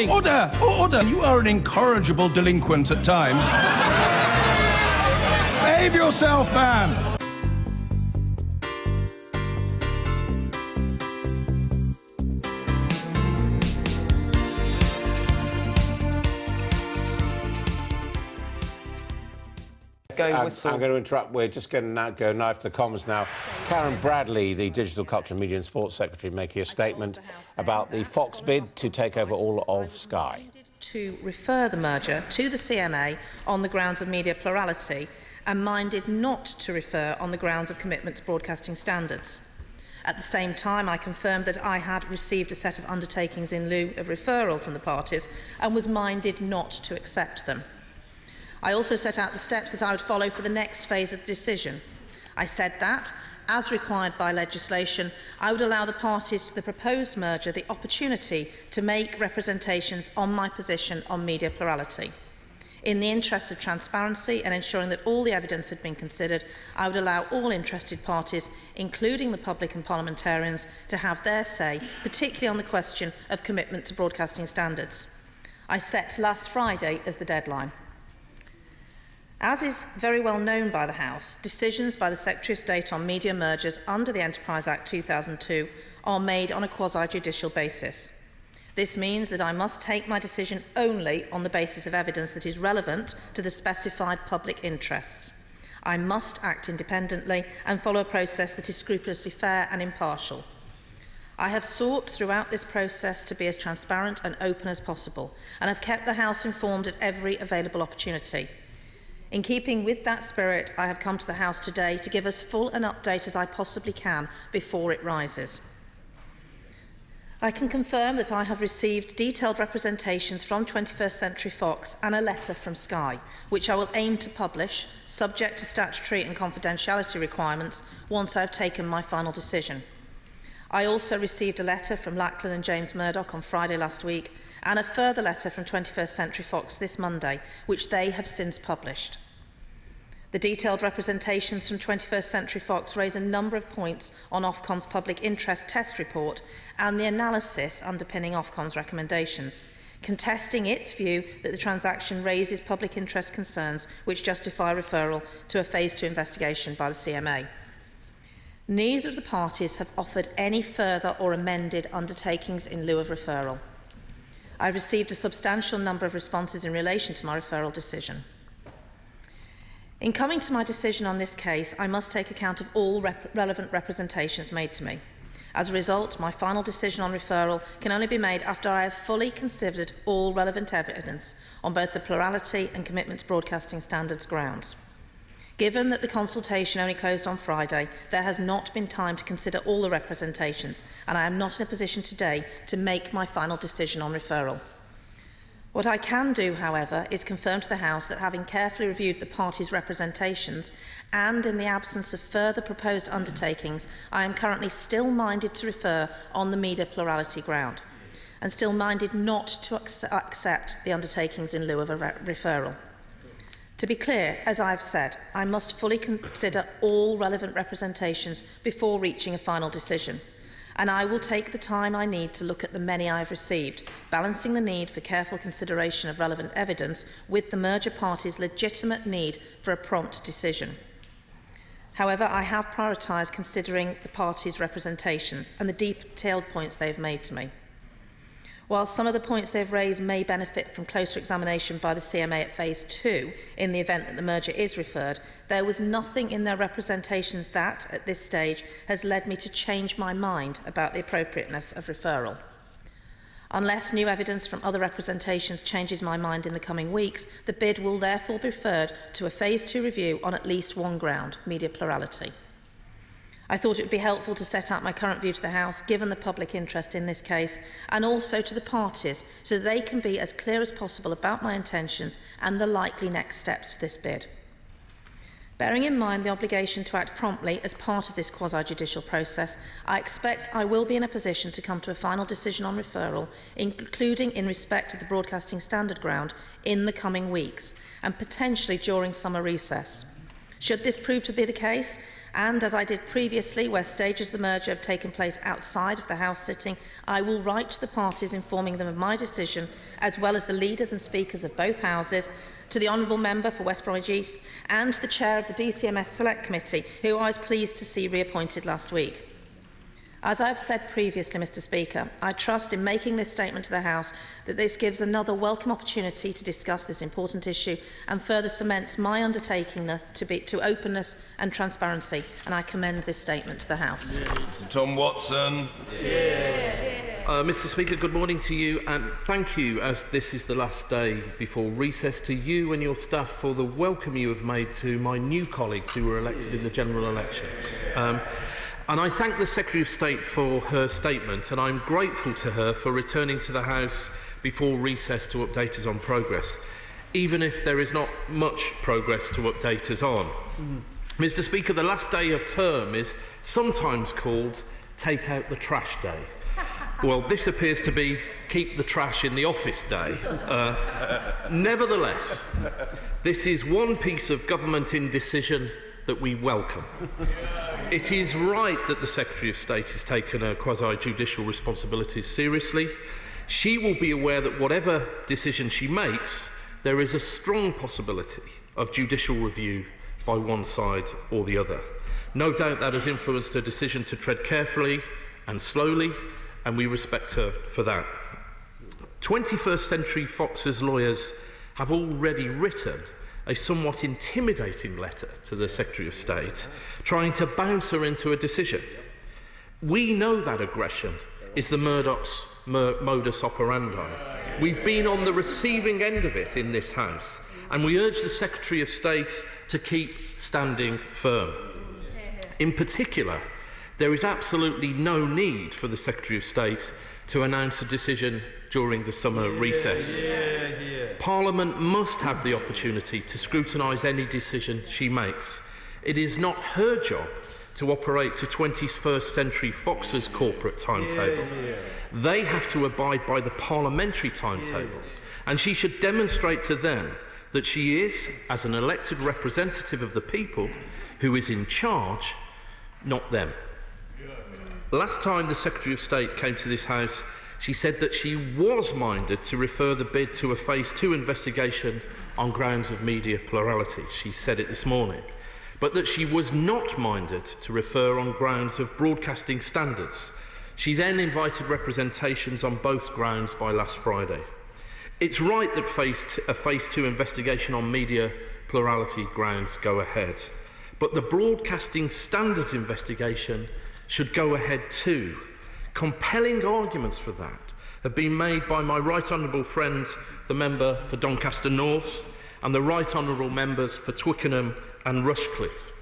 Order! Order! You are an incorrigible delinquent at times. Behave yourself, man! I'm going to interrupt. We're just going to go knife to the Commons now. Karen Bradley, the Digital Culture, Media and Sports Secretary, making a statement about the Fox bid to take over all of Sky. To refer the merger to the CMA on the grounds of media plurality and minded not to refer on the grounds of commitment to broadcasting standards. At the same time, I confirmed that I had received a set of undertakings in lieu of referral from the parties and was minded not to accept them. I also set out the steps that I would follow for the next phase of the decision. I said that, as required by legislation, I would allow the parties to the proposed merger the opportunity to make representations on my position on media plurality. In the interest of transparency and ensuring that all the evidence had been considered, I would allow all interested parties, including the public and parliamentarians, to have their say, particularly on the question of commitment to broadcasting standards. I set last Friday as the deadline. As is very well known by the House, decisions by the Secretary of State on media mergers under the Enterprise Act 2002 are made on a quasi-judicial basis. This means that I must take my decision only on the basis of evidence that is relevant to the specified public interests. I must act independently and follow a process that is scrupulously fair and impartial. I have sought throughout this process to be as transparent and open as possible, and have kept the House informed at every available opportunity. In keeping with that spirit, I have come to the House today to give as full an update as I possibly can before it rises. I can confirm that I have received detailed representations from 21st Century Fox and a letter from Sky, which I will aim to publish, subject to statutory and confidentiality requirements, once I have taken my final decision. I also received a letter from Lachlan and James Murdoch on Friday last week, and a further letter from 21st Century Fox this Monday, which they have since published. The detailed representations from 21st Century Fox raise a number of points on Ofcom's public interest test report and the analysis underpinning Ofcom's recommendations, contesting its view that the transaction raises public interest concerns which justify referral to a Phase 2 investigation by the CMA. Neither of the parties have offered any further or amended undertakings in lieu of referral. I have received a substantial number of responses in relation to my referral decision. In coming to my decision on this case, I must take account of all relevant representations made to me. As a result, my final decision on referral can only be made after I have fully considered all relevant evidence on both the plurality and commitment to broadcasting standards grounds. Given that the consultation only closed on Friday, there has not been time to consider all the representations, and I am not in a position today to make my final decision on referral. What I can do, however, is confirm to the House that, having carefully reviewed the parties' representations and in the absence of further proposed undertakings, I am currently still minded to refer on the media plurality ground, and still minded not to accept the undertakings in lieu of a referral. To be clear, as I have said, I must fully consider all relevant representations before reaching a final decision, and I will take the time I need to look at the many I have received, balancing the need for careful consideration of relevant evidence with the merger parties' legitimate need for a prompt decision. However, I have prioritised considering the parties' representations and the detailed points they have made to me. While some of the points they have raised may benefit from closer examination by the CMA at Phase 2 in the event that the merger is referred, there was nothing in their representations that, at this stage, has led me to change my mind about the appropriateness of referral. Unless new evidence from other representations changes my mind in the coming weeks, the bid will therefore be referred to a Phase 2 review on at least one ground, media plurality. I thought it would be helpful to set out my current view to the House, given the public interest in this case, and also to the parties, so they can be as clear as possible about my intentions and the likely next steps for this bid. Bearing in mind the obligation to act promptly as part of this quasi-judicial process, I expect I will be in a position to come to a final decision on referral, including in respect of the broadcasting standard ground, in the coming weeks, and potentially during summer recess. Should this prove to be the case, and as I did previously, where stages of the merger have taken place outside of the House sitting, I will write to the parties informing them of my decision, as well as the leaders and speakers of both Houses, to the Honourable Member for West Bromwich East and the Chair of the DCMS Select Committee, who I was pleased to see reappointed last week. As I have said previously, Mr Speaker, I trust in making this statement to the House that this gives another welcome opportunity to discuss this important issue and further cements my undertaking to openness and transparency, and I commend this statement to the House. Tom Watson. Mr Speaker, good morning to you, and thank you, as this is the last day before recess, to you and your staff for the welcome you have made to my new colleagues who were elected in the general election. And I thank the Secretary of State for her statement, and I'm grateful to her for returning to the House before recess to update us on progress, even if there is not much progress to update us on. Mr Speaker, the last day of term is sometimes called Take Out the Trash Day. Well, this appears to be Keep the Trash in the Office Day. Nevertheless, this is one piece of government indecision that we welcome. It is right that the Secretary of State has taken her quasi-judicial responsibilities seriously. She will be aware that whatever decision she makes, there is a strong possibility of judicial review by one side or the other. No doubt that has influenced her decision to tread carefully and slowly, and we respect her for that. 21st Century Fox's lawyers have already written a somewhat intimidating letter to the Secretary of State, trying to bounce her into a decision. We know that aggression is the Murdoch's modus operandi. We've been on the receiving end of it in this House, and we urge the Secretary of State to keep standing firm. In particular, there is absolutely no need for the Secretary of State to announce a decision during the summer recess. Parliament must have the opportunity to scrutinise any decision she makes. It is not her job to operate to 21st Century Fox's corporate timetable. They have to abide by the parliamentary timetable, and she should demonstrate to them that she is, as an elected representative of the people, who is in charge, not them. Last time the Secretary of State came to this House, she said that she was minded to refer the bid to a Phase 2 investigation on grounds of media plurality. She said it this morning. But that she was not minded to refer on grounds of broadcasting standards. She then invited representations on both grounds by last Friday. It's right that a Phase 2 investigation on media plurality grounds go ahead. But the broadcasting standards investigation should go ahead too. Compelling arguments for that have been made by my right honourable friend, the member for Doncaster North, and the right honourable members for Twickenham and Rushcliffe.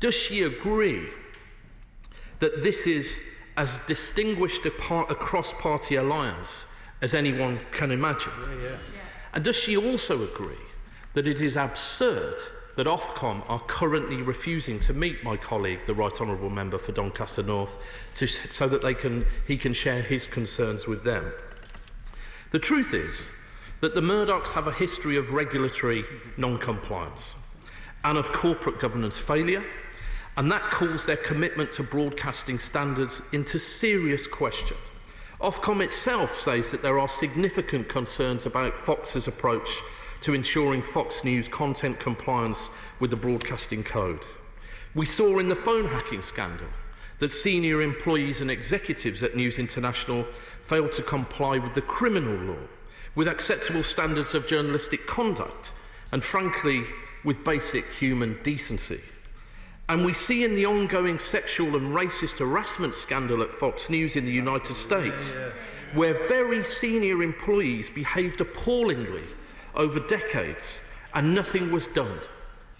Does she agree that this is as distinguished a cross-party alliance as anyone can imagine? And does she also agree that it is absurd that Ofcom are currently refusing to meet my colleague, the Right Honourable Member for Doncaster North, so that he can share his concerns with them? The truth is that the Murdochs have a history of regulatory non-compliance and of corporate governance failure, and that calls their commitment to broadcasting standards into serious question. Ofcom itself says that there are significant concerns about Fox's approach to ensuring Fox News content compliance with the Broadcasting Code. We saw in the phone hacking scandal that senior employees and executives at News International failed to comply with the criminal law, with acceptable standards of journalistic conduct, and frankly, with basic human decency. And we see in the ongoing sexual and racist harassment scandal at Fox News in the United States, where very senior employees behaved appallingly over decades and nothing was done.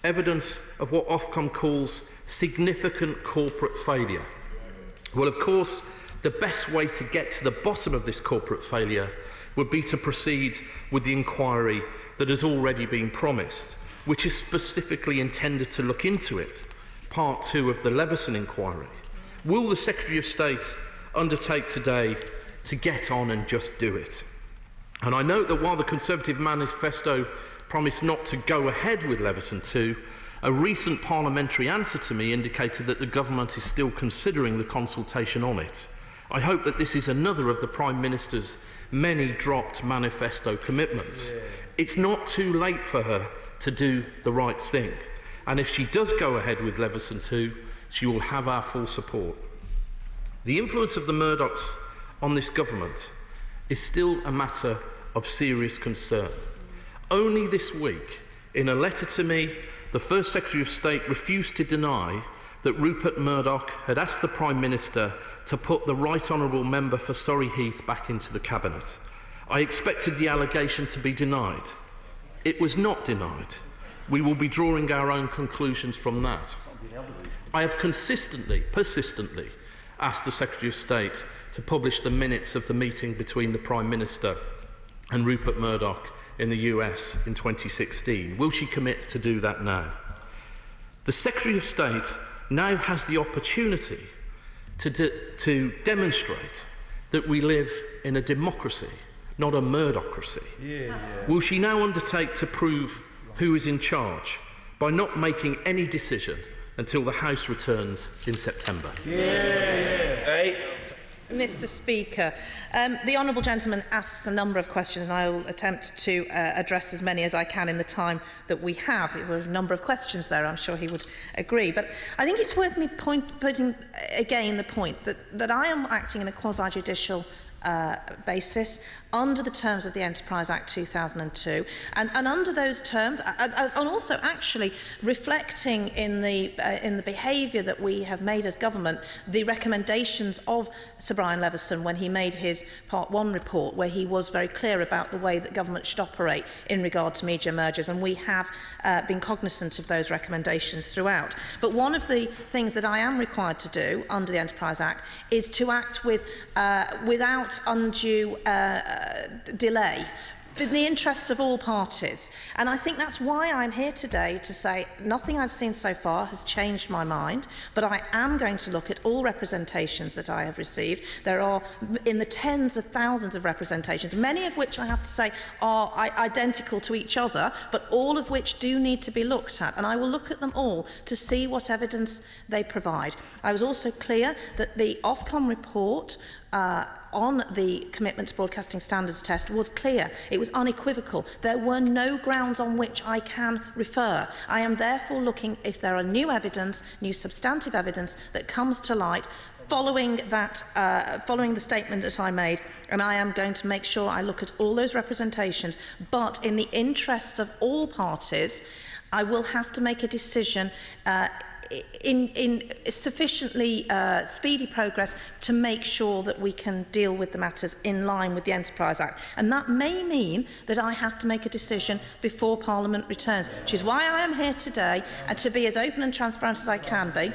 Evidence of what Ofcom calls significant corporate failure. Well, of course, the best way to get to the bottom of this corporate failure would be to proceed with the inquiry that has already been promised, which is specifically intended to look into it, Part 2 of the Leveson inquiry. Will the Secretary of State undertake today to get on and just do it? And I note that while the Conservative manifesto promised not to go ahead with Leveson 2, A recent parliamentary answer to me indicated that the government is still considering the consultation on it. I hope that this is another of the Prime Minister's many dropped manifesto commitments. It's not too late for her to do the right thing. And if she does go ahead with Leveson 2, she will have our full support. The influence of the Murdochs on this government is still a matter of serious concern. Only this week, in a letter to me, the First Secretary of State refused to deny that Rupert Murdoch had asked the Prime Minister to put the Right Honourable Member for Surrey Heath back into the Cabinet. I expected the allegation to be denied. It was not denied. We will be drawing our own conclusions from that. I have persistently asked the Secretary of State to publish the minutes of the meeting between the Prime Minister and Rupert Murdoch in the US in 2016. Will she commit to do that now? The Secretary of State now has the opportunity to demonstrate that we live in a democracy, not a Murdochracy. Will she now undertake to prove who is in charge by not making any decision until the House returns in September? Mr. Speaker, the honourable gentleman asks a number of questions, and I will attempt to address as many as I can in the time that we have. There were a number of questions there, I'm sure he would agree. But I think it's worth me putting again the point that I am acting in a quasi-judicial basis under the terms of the Enterprise Act 2002, and under those terms, and also actually reflecting in the behaviour that we have made as government, the recommendations of Sir Brian Leveson when he made his Part 1 report, where he was very clear about the way that government should operate in regard to media mergers, and we have been cognizant of those recommendations throughout. But one of the things that I am required to do under the Enterprise Act is to act without undue delay, in the interests of all parties. And I think that's why I'm here today to say nothing I've seen so far has changed my mind, but I am going to look at all representations that I have received. There are in the tens of thousands of representations, many of which I have to say are identical to each other, but all of which do need to be looked at. And I will look at them all to see what evidence they provide. I was also clear that the Ofcom report on the Commitment to Broadcasting Standards test was clear. It was unequivocal. There were no grounds on which I can refer. I am therefore looking if there are new evidence, new substantive evidence that comes to light following the statement that I made, and I am going to make sure I look at all those representations. But in the interests of all parties, I will have to make a decision in sufficiently speedy progress to make sure that we can deal with the matters in line with the Enterprise Act. And that may mean that I have to make a decision before Parliament returns, which is why I am here today, and to be as open and transparent as I can be,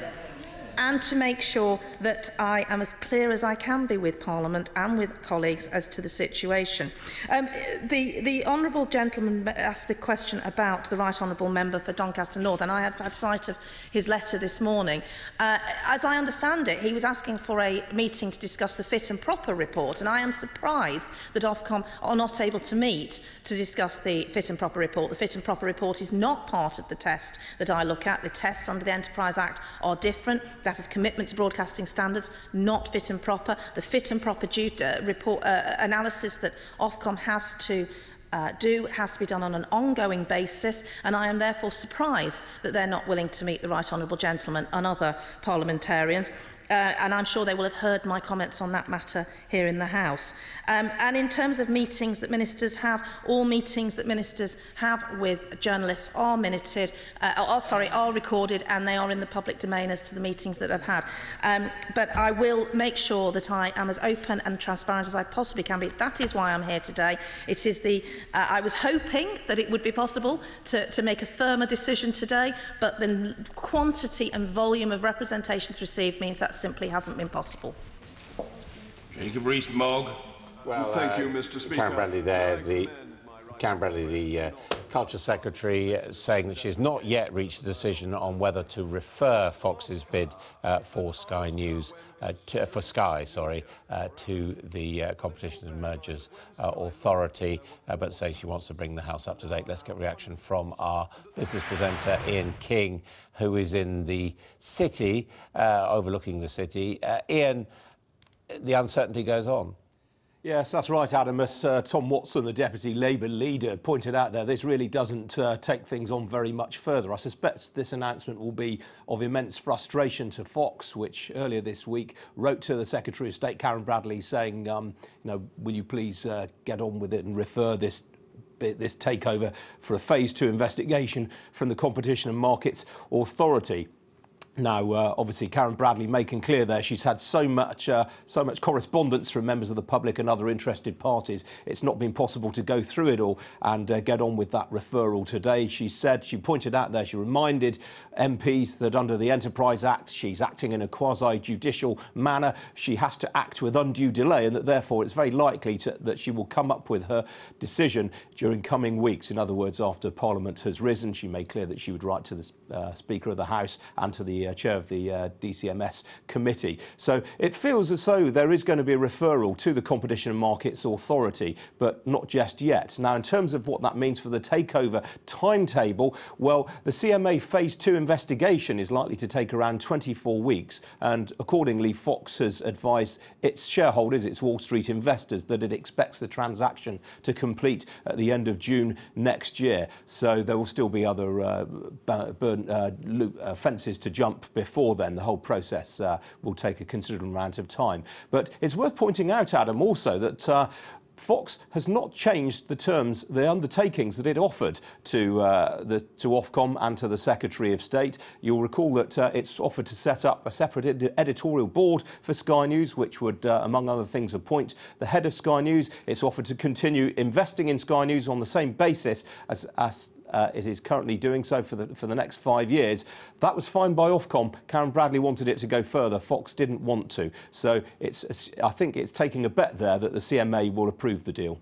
and to make sure that I am as clear as I can be with Parliament and with colleagues as to the situation. The honourable gentleman asked the question about the Right Honourable Member for Doncaster North, and I have had sight of his letter this morning. As I understand it, he was asking for a meeting to discuss the Fit and Proper report, and I am surprised that Ofcom are not able to meet to discuss the Fit and Proper report. The Fit and Proper report is not part of the test that I look at. The tests under the Enterprise Act are different. That is Commitment to Broadcasting Standards, not Fit and Proper. The Fit and Proper report analysis that Ofcom has to has to be done on an ongoing basis, and I am therefore surprised that they're not willing to meet the Right Honourable Gentleman and other parliamentarians. And I'm sure they will have heard my comments on that matter here in the House. And in terms of meetings that ministers have, all meetings that ministers have with journalists are minuted, are recorded, and they are in the public domain as to the meetings that I've had. But I will make sure that I am as open and transparent as I possibly can be. That is why I'm here today. It is I was hoping that it would be possible to make a firmer decision today, but the quantity and volume of representations received means that simply hasn't been possible. Jacob Rees-Mogg. Well, thank you, Mr. Speaker. Karen Bradley there. Karen Bradley, the Culture Secretary, saying that she has not yet reached a decision on whether to refer Fox's bid for Sky News, to the Competition and Mergers Authority, but saying she wants to bring the House up to date. Let's get reaction from our business presenter, Ian King, who is in the city, overlooking the city. Ian, the uncertainty goes on. Yes, that's right, Adam. As Tom Watson, the Deputy Labour leader, pointed out there, this really doesn't take things on very much further. I suspect this announcement will be of immense frustration to Fox, which earlier this week wrote to the Secretary of State, Karen Bradley, saying, will you please get on with it and refer this takeover for a Phase 2 investigation from the Competition and Markets Authority. Now, obviously, Karen Bradley making clear there she's had so much correspondence from members of the public and other interested parties. It's not been possible to go through it all and get on with that referral today. She pointed out there, she reminded MPs that under the Enterprise Act, she's acting in a quasi-judicial manner. She has to act with undue delay, and that therefore it's very likely that she will come up with her decision during coming weeks. In other words, after Parliament has risen, she made clear that she would write to the Speaker of the House and to the chair of the DCMS committee. So it feels as though there is going to be a referral to the Competition and Markets Authority, but not just yet. Now, in terms of what that means for the takeover timetable, well, the CMA Phase 2 investigation is likely to take around 24 weeks, and accordingly, Fox has advised its shareholders, its Wall Street investors, that it expects the transaction to complete at the end of June next year. So there will still be other fences to jump before then. The whole process will take a considerable amount of time. But it's worth pointing out, Adam, also that Fox has not changed the terms, the undertakings that it offered to Ofcom and to the Secretary of State. You'll recall that it's offered to set up a separate editorial board for Sky News, which would, among other things, appoint the head of Sky News. It's offered to continue investing in Sky News on the same basis as it is currently doing so for the next 5 years. That was fine by Ofcom. Karen Bradley wanted it to go further. Fox didn't want to. So I think it's taking a bet there that the CMA will approve the deal.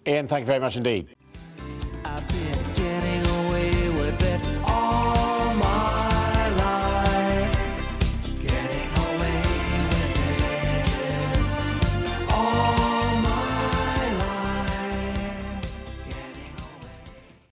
Ian, thank you very much indeed.